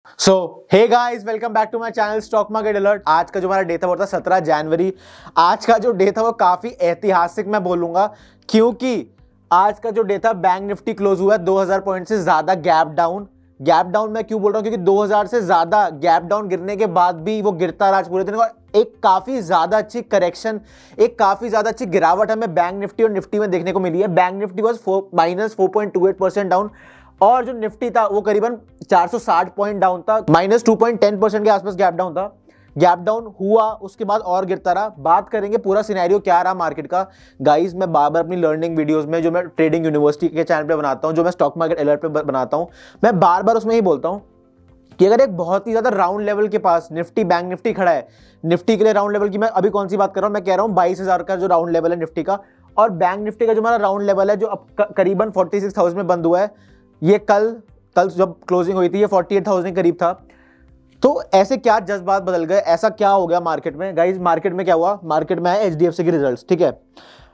So hey guys, welcome back to my channel stock market alert. आज का जो हमारा डे था वो था 17 जनवरी। आज का जो डे था वो काफी ऐतिहासिक मैं बोलूंगा, क्योंकि आज का जो डे था बैंक निफ्टी क्लोज हुआ है 2000 पॉइंट से ज्यादा गैप डाउन। गैप डाउन मैं क्यों बोल रहा हूं, क्योंकि 2000 से ज्यादा गैप डाउन गिरने के बाद भी वो गिरता रहा पूरे दिन, और एक काफी ज्यादा अच्छी करेक्शन, एक काफी ज्यादा अच्छी गिरावट हमें बैंक निफ्टी और निफ्टी में देखने को मिली है। बैंक निफ्टी वॉज -4.28% डाउन, और जो निफ्टी था वो करीबन 460 पॉइंट डाउन था, -2.10% के आसपास गैप डाउन था। गैप डाउन हुआ, उसके बाद और गिरता रहा। बात करेंगे पूरा सिनेरियो क्या रहा मार्केट का। गाइस, मैं बार बार अपनी लर्निंग वीडियोस में, जो मैं ट्रेडिंग यूनिवर्सिटी के चैनल पे बनाता हूं, जो मैं स्टॉक मार्केट अलर्ट पे बनाता हूं, मैं बार बार उसमें ही बोलता हूं कि अगर एक बहुत ही ज्यादा राउंड लेवल के पास निफ्टी, बैंक निफ्टी खड़ा है, निफ्टी के लिए राउंड लेवल की मैं अभी कौन सी बात कर रहा हूं, मैं कह रहा हूं 22,000 का जो राउंड लेवल है निफ्टी का, और बैंक निफ्टी का जो हमारा राउंड लेवल है जो अब करीबन 46,000 में बंद हुआ है। ये कल जब क्लोजिंग हुई थी ये 48,000 के करीब था। तो ऐसे क्या जज्बात बदल गए, ऐसा क्या हो गया मार्केट में। गाइस, मार्केट में क्या हुआ, मार्केट में आए एचडीएफसी के रिजल्ट्स। ठीक है,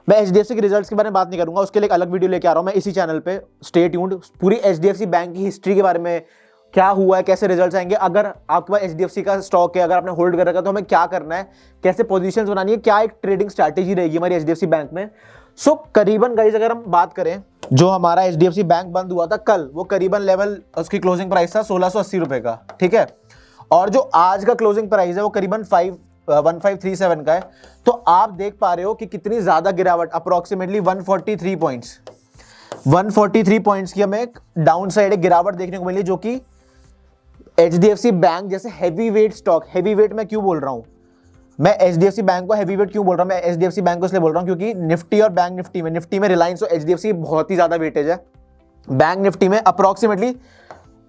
मैं एचडीएफसी के रिजल्ट्स के बारे में बात नहीं करूंगा, उसके लिए एक अलग वीडियो लेके आ रहा हूं मैं इसी चैनल पे। Stay tuned. पूरी एचडीएफसी बैंक की हिस्ट्री के बारे में, क्या हुआ है, कैसे रिजल्ट्स आएंगे, अगर आपके पास एचडीएफसी का स्टॉक है, अगर आपने होल्ड कर रखा है तो हमें क्या करना है, कैसे पोजीशंस बनानी है, क्या एक ट्रेडिंग स्ट्रैटेजी रहेगी हमारी एचडीएफसी बैंक में। सो करीबन गाइस, अगर हम बात करें, जो हमारा एचडीएफसी बैंक बंद हुआ था कल, वो करीबन लेवल, उसकी क्लोजिंग प्राइस था 1680 रुपए का। ठीक है, और जो आज का क्लोजिंग प्राइस है वो करीबन 1537 का है। तो आप देख पा रहे हो कि कितनी ज्यादा गिरावट, अप्रोक्सीमेटली 143 पॉइंट्स, 143 पॉइंट्स की हमें एक डाउन साइड गिरावट देखने को मिली, जो कि एचडीएफसी बैंक जैसे heavy weight stock, heavy weight मैं क्यों बोल रहा हूं, मैं एचडीएफसी बैंक को हैवी वेट क्यों बोल रहा हूं, मैं एचडीएफसी बैंक को इसलिए बोल रहा हूं क्योंकि निफ्टी और बैंक निफ्टी में रिलायंस और एचडीएफसी बहुत ही ज्यादा वेटेज है। बैंक निफ्टी में अप्रोक्सीमेटली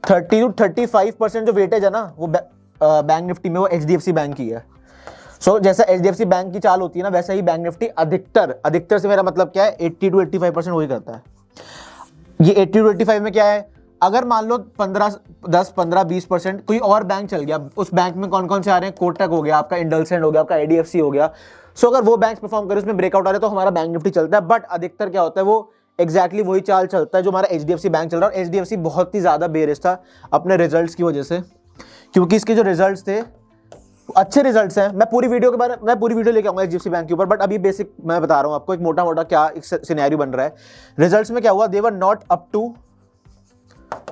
30 to 35% जो वेटेज है ना, वो बैंक निफ्टी में वो एचडीएफसी बैंक की है। सो जैसा एचडीएफसी बैंक की चाल होती है ना, वैसा ही बैंक निफ्टी अधिकतर से मेरा मतलब क्या है, 80 to 85% वही करता है। ये 80 to 85 में क्या है, अगर मान लो 10-15-20% कोई और बैंक चल गया, उस बैंक में कौन कौन से आ रहे हैं, कोटक हो गया आपका, इंडलसेंड हो गया आपका, आईडीएफसी हो गया। सो अगर वो बैंक परफॉर्म करे, उसमें ब्रेकआउट आ रहा है, तो हमारा बैंक निफ्टी चलता है। बट अधिकतर क्या होता है, वो एग्जैक्टली वही चाल चलता है जो हमारा एचडीएफसी बैंक चल रहा है। और एचडीएफसी बहुत ही ज्यादा बेरिश था अपने रिजल्ट्स की वजह से, क्योंकि इसके जो रिजल्ट्स थे अच्छे रिजल्ट्स हैं। मैं पूरी वीडियो लेके आऊंगा एचडीएफसी बैंक के ऊपर, बट अभी बेसिक मैं बता रहा हूं आपको, एक मोटा मोटा क्या एक सिनेरियो बन रहा है। रिजल्ट्स में क्या हुआ, they were not up to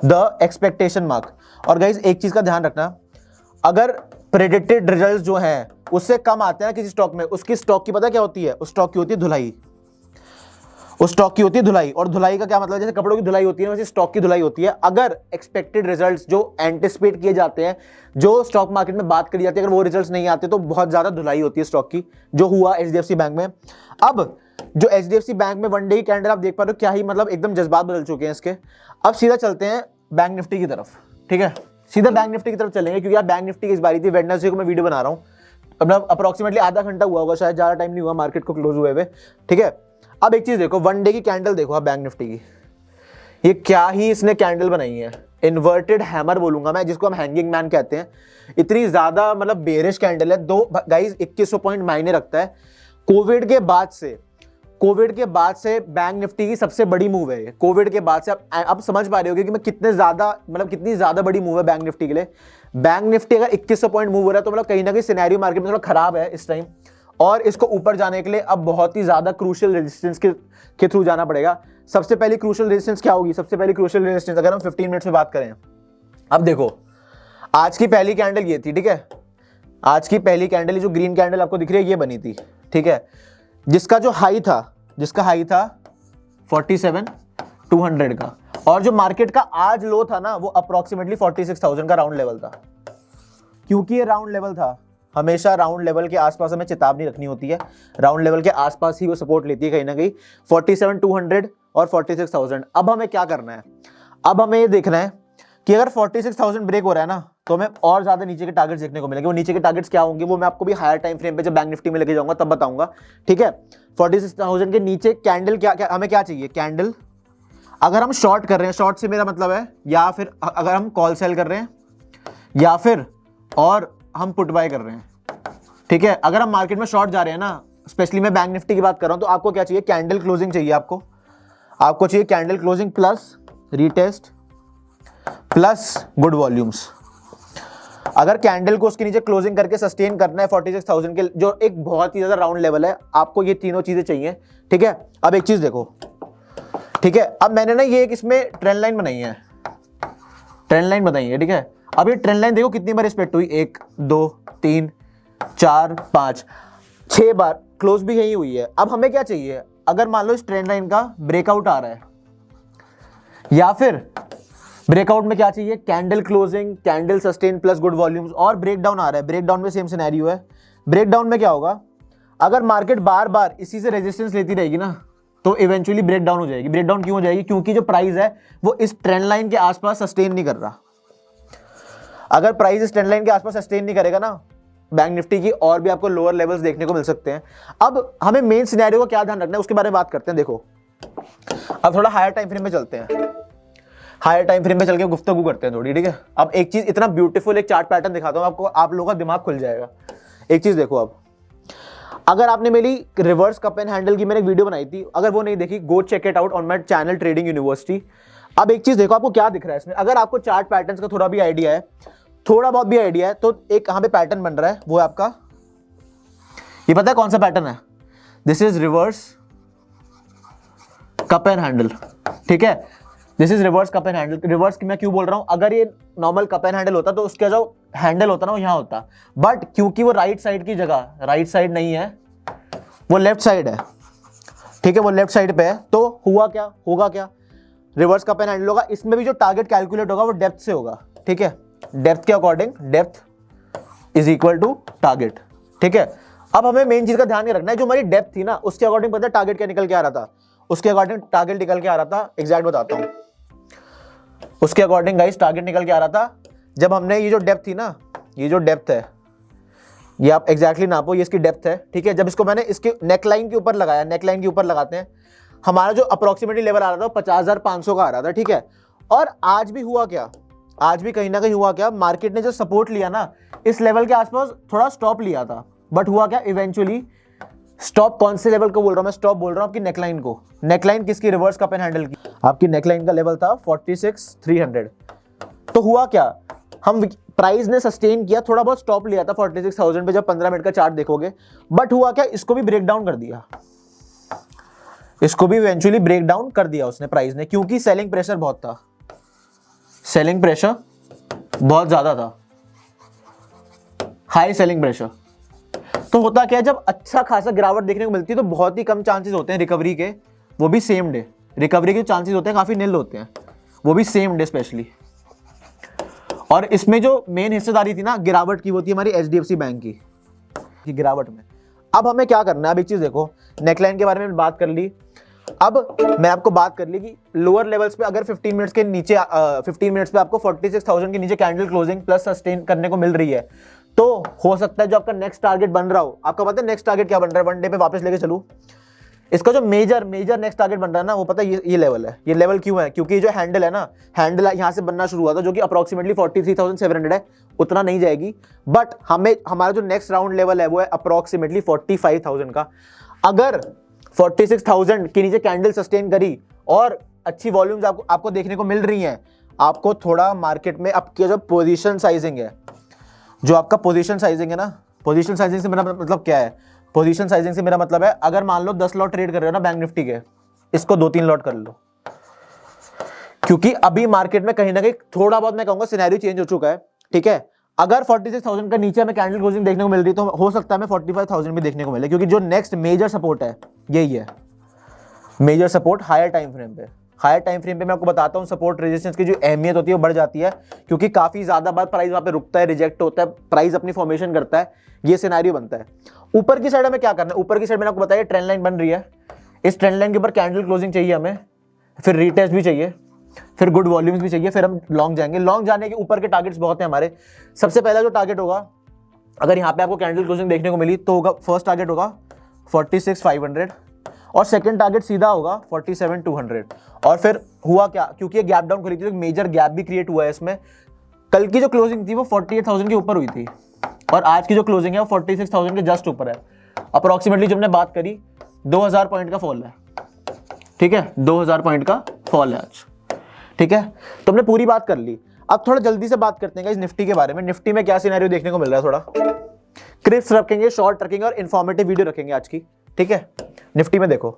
the expectation mark. और गाइज, एक चीज का ध्यान रखना, अगर प्रेडिक्टेड रिजल्ट्स जो हैं उससे कम आते हैं किसी स्टॉक में, उसकी स्टॉक की पता क्या होती है, उस स्टॉक की होती है धुलाई। उस स्टॉक की होती है धुलाई, और धुलाई का क्या मतलब, जैसे कपड़ों की धुलाई होती है वैसे स्टॉक की धुलाई होती है। अगर एक्सपेक्टेड रिजल्ट्स जो एंटिसिपेट किए जाते हैं, जो स्टॉक मार्केट में बात करी जाती है, अगर वो रिजल्ट्स नहीं आते तो बहुत ज्यादा धुलाई होती है स्टॉक की, जो हुआ एचडीएफसी बैंक में। अब जो एचडीएफसी बैंक में वन डे की कैंडल आप देख पा रहे हो, क्या ही मतलब एकदम जज्बात बदल चुके हैं इसके। अब सीधा चलते हैं बैंक निफ्टी की तरफ। ठीक है, सीधा बैंक निफ्टी की तरफ चलेंगे, क्योंकि आप बैंक निफ्टी की इस बारी थी, वेडनेसडे को मैं वीडियो बना रहा हूँ, अपना अप्रोक्सीमेटली आधा घंटा हुआ होगा, शायद ज्यादा टाइम नहीं हुआ मार्केट को क्लोज हुए हुए। ठीक है, अब एक चीज देखो, वन डे की कैंडल देखो आप बैंक निफ्टी की, ये क्या ही इसने कैंडल बनाई है, इन्वर्टेड हैमर बोलूंगा मैं, जिसको हम हैंगिंग मैन कहते हैं। इतनी ज्यादा मतलब बेरिश कैंडल है। दो गाइस, 2100 पॉइंट मायने रखता है। कोविड के बाद से बैंक निफ्टी की सबसे बड़ी मूव है ये। कोविड के बाद से अब समझ पा रहे होगे कि मैं कितनी ज्यादा बड़ी मूव है बैंक निफ्टी के लिए। बैंक निफ्टी अगर 2100 पॉइंट मूव हो रहा है, तो मतलब कहीं ना कहीं सिनेरियो मार्केट में थोड़ा खराब है इस टाइम, और इसको ऊपर जाने के लिए अब बहुत ही ज्यादा क्रूशियल रेजिस्टेंस के थ्रू जाना पड़ेगा। सबसे पहली क्रूशियल रेजिस्टेंस क्या होगी, सबसे पहली क्रूशियल रेजिस्टेंस अगर हम 15 मिनट्स में बात करें, अब देखो, आज की पहली कैंडल ये थी। ठीक है, आज की पहली कैंडल, जो ग्रीन कैंडल आपको दिख रही है, ये बनी थी। ठीक है, जिसका हाई था 47,200 का, और जो मार्केट का आज लो था ना, वो अप्रोक्सीमेटली 46,000 का राउंड लेवल था। क्योंकि ये राउंड लेवल था, हमेशा राउंड लेवल के आसपास हमें चेतावनी रखनी होती है, राउंड लेवल के आसपास ही वो सपोर्ट लेती है कहीं ना कहीं, 47,200 और 46,000। अब हमें क्या करना है, अब हमें ये देखना है कि अगर 46,000 ब्रेक हो रहा है ना, तो हमें और ज्यादा नीचे के टारगेट्स देखने को मिलेंगे। वो नीचे के टारगेट्स क्या होंगे, वो मैं आपको भी हायर टाइम फ्रेम पे जब बैंक निफ्टी में लेके जाऊंगा तब बताऊंगा। ठीक है, 46,000 के नीचे कैंडल हमें क्या चाहिए, कैंडल अगर हम शॉर्ट कर रहे हैं, शॉर्ट से मेरा मतलब है, या फिर अगर हम कॉल सेल कर रहे हैं, या फिर और हम पुट बाय कर रहे हैं। ठीक है, अगर हम मार्केट में शॉर्ट जा रहे हैं ना, स्पेशली मैं बैंक निफ्टी की बात कर रहा हूं, तो आपको क्या चाहिए, कैंडल क्लोजिंग चाहिए। आपको चाहिए candle closing plus retest plus good volumes. अगर कैंडल को उसके नीचे क्लोजिंग करके सस्टेन करना है 46,000 के, जो एक बहुत ही ज्यादा राउंड लेवल है, आपको ये तीनों चीजें चाहिए, ठीक है। अब एक चीज देखो, ठीक है, अब मैंने ना ये एक इसमें ट्रेंड लाइन बनाई है, ट्रेंड लाइन बनाई है, ठीक है। अब ये ट्रेंड लाइन देखो कितनी बार रिस्पेक्ट हुई, 1 2 3 4 5 6 बार क्लोज भी यही हुई है। अब हमें क्या चाहिए, अगर मान लो इस ट्रेंड लाइन का ब्रेकआउट आ रहा है, या फिर ब्रेकआउट में क्या चाहिए, candle closing, candle sustain plus good volumes, और ब्रेकडाउन आ रहा है, ब्रेकडाउन में सेम सिनेरियो है। ब्रेकडाउन में क्या होगा, अगर मार्केट बार बार इसी से रेजिस्टेंस लेती रहेगी ना, तो इवेंचुअली ब्रेकडाउन हो जाएगी। ब्रेकडाउन क्यों हो जाएगी, क्योंकि जो प्राइस है वो इस ट्रेंड लाइन के आसपास सस्टेन नहीं कर रहा। अगर प्राइस इस ट्रेंड लाइन के आसपास सस्टेन नहीं करेगा ना बैंक निफ्टी की, और भी आपको लोअर लेवल्स देखने को मिल सकते हैं। अब हमें मेन सिनेरियो का क्या ध्यान रखना है उसके बारे में बात करते हैं। देखो अब थोड़ा हायर टाइम फ्रेम में चलते हैं, हायर टाइम फ्रेम में चल के गुफ्तगू करते हैं थोड़ी, ठीक है। अब एक चीज, इतना ब्यूटीफुल एक चार्ट पैटर्न दिखाता हूं आपको, आप लोगों का दिमाग खुल जाएगा। एक चीज देखो, अब अगर आपने मेरी रिवर्स कप एंड हैंडल की मैंने एक वीडियो बनाई थी, अगर वो नहीं देखी, go check it out on my channel trading university. अब एक चीज देखो, आपको क्या दिख रहा है इसमें, अगर आपको चार्ट पैटर्न्स का थोड़ा भी आइडिया है, थोड़ा बहुत भी आइडिया है, तो एक कहां पे पैटर्न बन रहा है, वो है आपका, ये पता है कौन सा पैटर्न है, this is reverse cup and handle, ठीक है। This is reverse cup and handle. Reverse मैं क्यों बोल रहा हूं, अगर ये नॉर्मल कप एंड हैंडल होता तो उसका जो हैंडल होता ना वो यहां होता, बट क्योंकि वो राइट साइड की जगह, राइट साइड नहीं है, वो लेफ्ट साइड है, ठीक है, वो लेफ्ट साइड पे है, तो हुआ क्या, होगा क्या, रिवर्स कप एंड हैंडल होगा। इसमें भी जो टारगेट कैलकुलेट होगा वो डेप्थ से होगा, ठीक है, डेप्थ के according, depth is equal to target, ठीक है। अब हमें मेन चीज का ध्यान ये रखना है, जो हमारी डेप्थ थी ना उसके अकॉर्डिंग पता है टारगेट क्या निकल के आ रहा था, उसके अकॉर्डिंग टारगेट निकल के आ रहा था, एग्जैक्ट बताता हूं, उसके अकॉर्डिंग गाइस टारगेट निकल के आ रहा था, जब हमने ये जो डेप्थ थी ना, ये जो डेप्थ है, ये आप एग्जैक्टली नापो, ये इसकी डेप्थ है, ठीक है। जब इसको मैंने इसके नेक लाइन के ऊपर लगाया, नेक लाइन के ऊपर लगाते हैं, हमारा जो अप्रोक्सीमेटली लेवल आ रहा था वो 50,500 का आ रहा था, ठीक है। और आज भी हुआ क्या, आज भी कहीं ना कहीं हुआ क्या, मार्केट ने जो सपोर्ट लिया ना इस लेवल के आसपास थोड़ा स्टॉप लिया था, बट हुआ क्या, इवेंचुअली स्टॉप कौन से लेवल को बोल रहा हूं मैं, स्टॉप बोल रहा हूं आपकी नेकलाइन को। नेकलाइन किसकी, रिवर्स कप एंड हैंडल की। आपकी नेकलाइन का लेवल था 46,300। तो हुआ क्या, हम प्राइस ने सस्टेन किया, थोड़ा बहुत स्टॉप लिया था 46,000 पे, जब 15 मिनट का चार्ट देखोगे, बट हुआ क्या, इसको भी ब्रेक डाउन कर दिया, इसको भी इवेंचुअली ब्रेक डाउन कर दिया उसने, प्राइस ने, क्योंकि सेलिंग प्रेशर बहुत था, सेलिंग प्रेशर बहुत ज्यादा था, हाई सेलिंग प्रेशर। तो होता क्या है, जब अच्छा खासा गिरावट देखने को मिलती है तो बहुत ही कम चांसेस होते हैं रिकवरी के, वो भी सेम डे, रिकवरी के चांसेस होते हैं काफी निल होते हैं, वो भी सेम डे स्पेशली। और इसमें जो मेन हिस्सेदारी थी ना गिरावट की, वो थी हमारी HDFC बैंक की गिरावट में। अब हमें क्या करना है, अब एक चीज देखो, नेकलाइन के बारे में बात कर ली, अब मैं आपको बात कर ली कि लोअर लेवल्स पे अगर 15 मिनट्स के नीचे 15 मिनट्स पे आपको 46,000 के नीचे कैंडल क्लोजिंग प्लस सस्टेन करने को मिल रही है, तो हो सकता है जो आपका नेक्स्ट टारगेट बन रहा हो, आपका पता है नेक्स्ट टारगेट क्या बन रहा है, वन डे पे वापस लेके चलूं, इसका जो मेजर नेक्स्ट टारगेट बन रहा है ना, वो पता है ये लेवल है। ये लेवल क्यों है, क्योंकि जो हैंडल है ना, हैंडल यहाँ से बनना शुरू हुआ था, जो कि अप्रोक्सीमेटली 43,700 है, उतना नहीं जाएगी, बट हमें हमारा जो नेक्स्ट राउंड लेवल है वो है अप्रोक्सीमेटली 45,000 का। अगर 46,000 के नीचे कैंडल सस्टेन करी और अच्छी वॉल्यूम्स आपको देखने को मिल रही हैं, आपको थोड़ा मार्केट में आपके जो पोजीशन साइजिंग है, जो आपका पोजीशन साइजिंग है ना, पोजीशन साइजिंग से मेरा मतलब क्या है, पोजीशन साइजिंग से मेरा मतलब है, अगर मान लो 10 लॉट ट्रेड कर रहे हो ना बैंक निफ्टी के, इसको 2-3 लॉट कर लो, क्योंकि अभी मार्केट में कहीं ना कहीं थोड़ा बहुत मैं कहूंगा सिनेरियो चेंज हो चुका है, ठीक है। अगर 46,000 का नीचे हमें कैंडल क्लोजिंग देखने को मिल रही तो हो सकता है हमें 45,000 भी देखने को मिले, क्योंकि जो नेक्स्ट मेजर सपोर्ट है यही है, major support higher time frame पे। हायर टाइम फ्रेम पे मैं आपको बताता हूं सपोर्ट रेजिस्टेंस की जो अहमियत होती है वो बढ़ जाती है, क्योंकि काफी ज्यादा बार प्राइस वहां पे रुकता है, रिजेक्ट होता है, प्राइस अपनी फॉर्मेशन करता है, ये सिनेरियो बनता है। ऊपर की साइड हमें क्या करना है, ऊपर की साइड मैंने आपको बताया ट्रेंड लाइन बन रही है, इस ट्रेंड लाइन के ऊपर कैंडल क्लोजिंग चाहिए हमें, फिर रीटेस्ट भी चाहिए, फिर गुड वॉल्यूम्स भी चाहिए, फिर हम लॉन्ग जाएंगे। लॉन्ग जाने के ऊपर के टारगेट्स बहुत हैं हमारे। सबसे पहला जो टारगेट होगा, अगर यहाँ पे आपको कैंडल क्लोजिंग देखने को मिली तो होगा, फर्स्ट टारगेट होगा 46,500 और सेकंड टारगेट सीधा होगा 47,200। और फिर हुआ क्या, क्योंकि ये गैप डाउन खुली थी तो मेजर गैप भी क्रिएट हुआ है इसमें। कल की जो क्लोजिंग थी वो 48,000 के ऊपर हुई थी और आज की जो क्लोजिंग है वो 46,000 के जस्ट ऊपर है। अप्रोक्सीमेटली जब हमने बात करी 2000 पॉइंट का फॉल है, ठीक है, 2000 पॉइंट का फॉल है आज, ठीक है। तो हमने पूरी बात कर ली। अब थोड़ा जल्दी से बात करते हैं इस निफ्टी के बारे में। निफ्टी में क्या सिनेरियो देखने को मिल रहा है, थोड़ा क्रिप्स रखेंगे, शॉर्ट रखेंगे और इंफॉर्मेटिव वीडियो रखेंगे आज की, ठीक है। निफ्टी में देखो,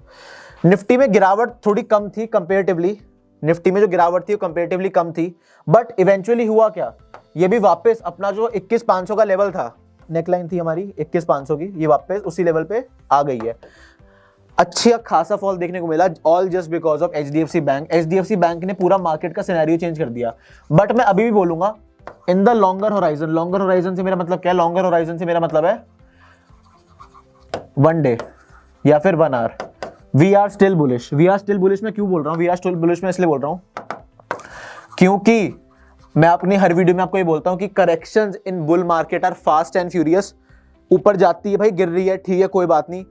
निफ्टी में गिरावट थोड़ी कम थी कंपेरेटिवली, निफ्टी में जो गिरावट थी वो कंपेरेटिवली कम थी, बट इवेंचुअली हुआ क्या, ये भी वापस अपना जो 21,500 का लेवल था, नेकलाइन थी हमारी 21,500 की, ये वापस उसी लेवल पे आ गई है। अच्छा खासा फॉल देखने को मिला, all just because of HDFC bank. HDFC bank ने पूरा मार्केट का सिनेरियो चेंज कर दिया। बट मैं अभी भी बोलूंगा in the longer horizon, longer horizon से मेरा मतलब क्या है, लॉन्गर होराइजन से मेरा मतलब है 1 डे या फिर 1 hour, we are still bullish. We are still bullish मैं क्यों बोल रहा हूँ, वी आर स्टिल बुलिश मैं इसलिए बोल रहा हूँ क्योंकि मैं अपनी हर वीडियो में आपको ये बोलता हूँ कि corrections in bull market are fast and furious. ऊपर जाती है भाई, गिर रही है, ठीक है कोई बात नहीं,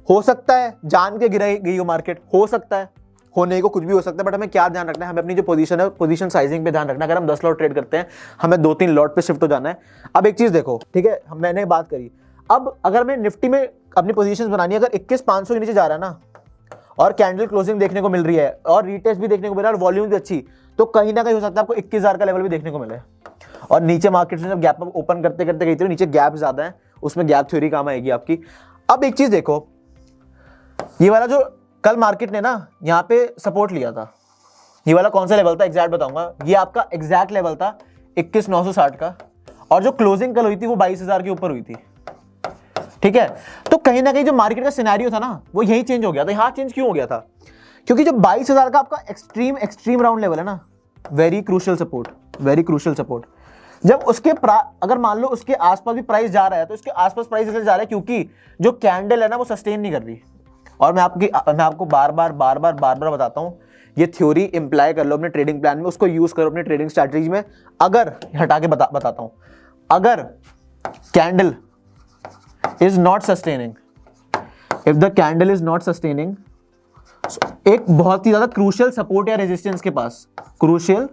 हो सकता है जान के गिराई गई हो मार्केट, हो सकता है, होने को कुछ भी हो सकता है, बट हमें क्या ध्यान रखना है, हमें अपनी जो पोजीशन है पोजीशन साइजिंग पे ध्यान रखना है। अगर हम 10 लॉट ट्रेड करते हैं, हमें 2-3 लॉट पे शिफ्ट हो जाना है। अब एक चीज देखो, ठीक है, मैंने बात करी, अब अगर मैं निफ्टी में अपनी पोजीशंस बनानी है, अगर 21,500 के नीचे जा रहा है ना, और कैंडल क्लोजिंग देखने को मिल रही है और रीटेस्ट भी देखने को मिल रहा है और वॉल्यूम भी अच्छी, तो कहीं ना कहीं हो सकता है आपको 21,000 का लेवल भी देखने को मिले। और नीचे मार्केट में जब गैप ओपन करते करते गई थी, नीचे गैप ज्यादा है, उसमें गैप थ्योरी काम आएगी आपकी। अब एक चीज देखो, ये वाला जो कल मार्केट ने ना यहाँ पे सपोर्ट लिया था, ये वाला कौन सा लेवल था एग्जैक्ट बताऊंगा, ये आपका एग्जैक्ट लेवल था 21,960 का, और जो क्लोजिंग कल हुई थी वो 22,000 के ऊपर हुई थी, ठीक है। तो कहीं ना कहीं जो मार्केट का सिनेरियो था ना वो यही चेंज हो गया था। यहाँ चेंज क्यों हो गया था, क्योंकि जो 22,000 का आपका एक्सट्रीम राउंड लेवल है ना, very crucial support, very crucial support. जब उसके अगर मान लो उसके आसपास भी प्राइस जा रहा है, तो इसके आसपास प्राइस इसलिए जा रहा है क्योंकि जो कैंडल है ना वो सस्टेन नहीं कर रही। और मैं आपको बार बार बताता हूं, ये थ्योरी इंप्लाई कर लो अपने ट्रेडिंग प्लान में, उसको यूज करो अपने ट्रेडिंग स्ट्रैटेजी में। अगर हटा के बताता हूं, अगर candle is not sustaining, if the candle is not sustaining, एक बहुत ही ज्यादा क्रूशियल सपोर्ट या रेजिस्टेंस के पास, क्रूशियल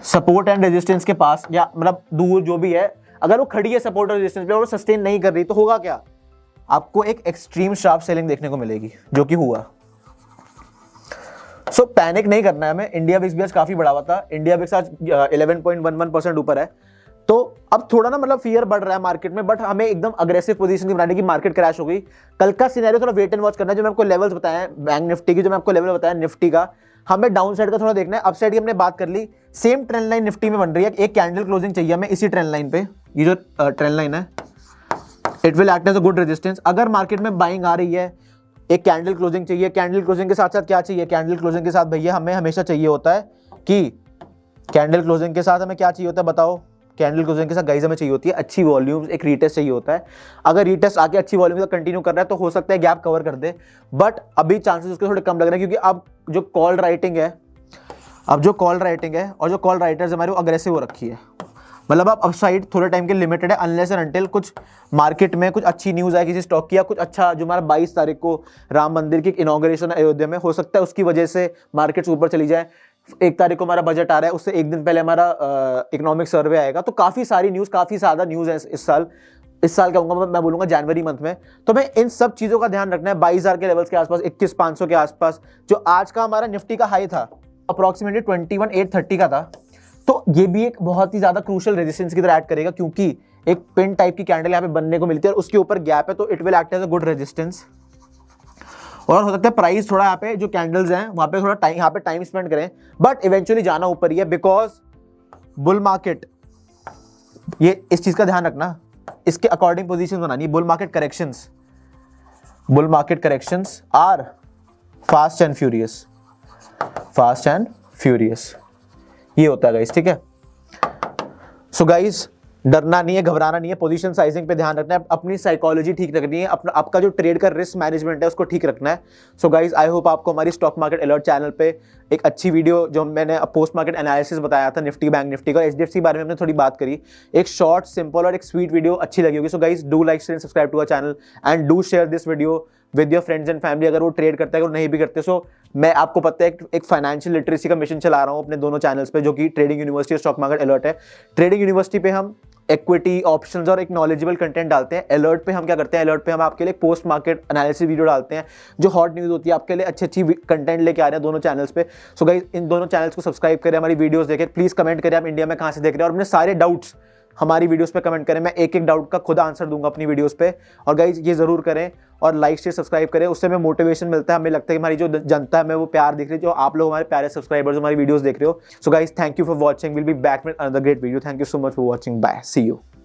सपोर्ट एंड रेजिस्टेंस के पास, या मतलब दूर जो भी है, अगर वो खड़ी है सपोर्ट और रेजिस्टेंस पे और सस्टेन नहीं कर रही, तो होगा क्या, आपको एक एक्सट्रीम शार्प सेलिंग देखने को मिलेगी, जो कि हुआ। सो पैनिक नहीं करना है हमें। इंडिया विक्स भी आज काफी बढ़ा हुआ था, इंडिया विक्स आज 11.11% ऊपर है। तो अब थोड़ा ना मतलब फियर बढ़ रहा है मार्केट में, बट हमें एकदम अग्रेसिव पोजीशन नहीं बनाने की, मार्केट क्रैश हो गई। कल का सिनेरियो थोड़ा वेट एंड वॉच करना है। जो मैं आपको लेवल्स बताया बैंक निफ्टी की, जो मैं आपको लेवल बताया निफ्टी का, हमें डाउन साइड का थोड़ा देखना है। अपसाइड की हमने बात कर ली, सेम ट्रेंड लाइन निफ्टी में बन रही है, एक कैंडल क्लोजिंग चाहिए हमें इसी ट्रेंड लाइन पे, ये जो ट्रेंड लाइन है, it will act as a good resistance. अगर मार्केट में बाइंग आ रही है, एक कैंडल क्लोजिंग चाहिए। कैंडल क्लोजिंग के साथ साथ क्या चाहिए, कैंडल क्लोजिंग के साथ भैया हमें हमेशा चाहिए होता है कि कैंडल क्लोजिंग के साथ हमें क्या चाहिए होता है बताओ, कैंडल क्लोजिंग के साथ गाइस हमें चाहिए होती है अच्छी वॉल्यूम्स, एक रीटेस्ट चाहिए होता है। अगर रीटेस्ट आके अच्छी वॉल्यूम कंटिन्यू कर रहा है तो हो सकता है गैप कवर कर दे, बट अभी चांसेस उसके थोड़े कम लग रहे हैं, क्योंकि अब जो कॉल राइटिंग है, और जो कॉल राइटर्स हमारे वो अग्रेसिव हो रखी है। मतलब आप अपसाइड थोड़े टाइम के लिमिटेड है, अनलेस एंड अनटिल कुछ मार्केट में कुछ अच्छी न्यूज़ आए किसी स्टॉक की, या कुछ अच्छा जो हमारा 22 तारीख को राम मंदिर की इनॉग्रेशन अयोध्या में, हो सकता है उसकी वजह से मार्केट्स ऊपर चली जाए। 1 तारीख को हमारा बजट आ रहा है, उससे 1 दिन पहले हमारा इकोनॉमिक सर्वे आएगा। तो काफ़ी सारी न्यूज़, काफ़ी ज़्यादा न्यूज़ है इस साल कहूँगा मैं बोलूँगा जनवरी मंथ में। तो मैं इन सब चीज़ों का ध्यान रखना है। 22,000 के लेवल्स के आसपास, 21,500 के आसपास, जो आज का हमारा निफ्टी का हाई था अप्रॉक्सीमेटली 21,830 का था, तो ये भी एक बहुत ही ज्यादा क्रूशियल रेजिस्टेंस की तरह ऐड करेगा, क्योंकि एक पिन टाइप की कैंडल यहाँ पे बनने को मिलती है और उसके ऊपर गैप है, तो it will act as a good resistance. और हो सकता है प्राइस थोड़ा यहाँ पे जो कैंडल्स हैं वहां पे थोड़ा टाइम, यहाँ पे टाइम स्पेंड करें, बट इवेंचुअली जाना ऊपर ही है, बिकॉज बुल मार्केट, ये इस चीज का ध्यान रखना, इसके अकॉर्डिंग पोजीशन बनानी। Bull market corrections are fast and furious, ये होता है गाइस, ठीक है। सो गाइस डरना नहीं है, घबराना नहीं है, पोजीशन साइजिंग पे ध्यान रखना है, अपनी साइकोलॉजी ठीक रखनी है, अपना आपका जो ट्रेड का रिस्क मैनेजमेंट है उसको ठीक रखना है। सो गाइस आई होप आपको हमारी स्टॉक मार्केट अलर्ट चैनल पे एक अच्छी वीडियो, जो मैंने पोस्ट मार्केट एनालिसिस बताया था निफ्टी, बैंक निफ्टी का, एचडीएफसी के बारे में हमने थोड़ी बात करी, एक शॉर्ट सिंपल और एक स्वीट वीडियो अच्छी लगी होगी। So guys do like share subscribe to our channel and do share this video with your friends and family, अगर वो ट्रेड करते हैं, अगर नहीं भी करते। सो मैं आपको पता है एक फाइनेंशियल लिटरेसी का मिशन चला रहा हूँ अपने दोनों चैनल्स पे, जो कि ट्रेडिंग यूनिवर्सिटी और स्टॉक मार्केट अलर्ट है। ट्रेडिंग यूनिवर्सिटी पे हम इक्विटी ऑप्शंस और एक नॉलेजेबल कंटेंट डालते हैं। अलर्ट पे हम क्या करते हैं, अलर्ट पे हम आपके लिए पोस्ट मार्केट एनालिसिस वीडियो डालते हैं, जो हॉट न्यूज़ होती है आपके लिए अच्छी अच्छी कंटेंट लेके आ रहे हैं दोनों चैनल्स पे। सो गाइस इन दोनों चैनल्स को सब्सक्राइब करें, हमारी वीडियोस देखें, प्लीज़ कमेंट करें आप इंडिया में कहाँ से देख रहे हैं और अपने सारे डाउट्स हमारी वीडियोस पे कमेंट करें, मैं एक एक डाउट का खुद आंसर दूंगा अपनी वीडियोस पे। और गाइज ये जरूर करें और लाइक शेयर सब्सक्राइब करें, उससे हमें मोटिवेशन मिलता है, हमें लगता है कि हमारी जो जनता है हमें वो प्यार दिख रही है, जो आप लोग हमारे प्यारे सब्सक्राइबर्स हमारी वीडियोस देख रहे हो। So guys thank you for watching, will be back with another great video. Thank you so much for watching, bye, see you.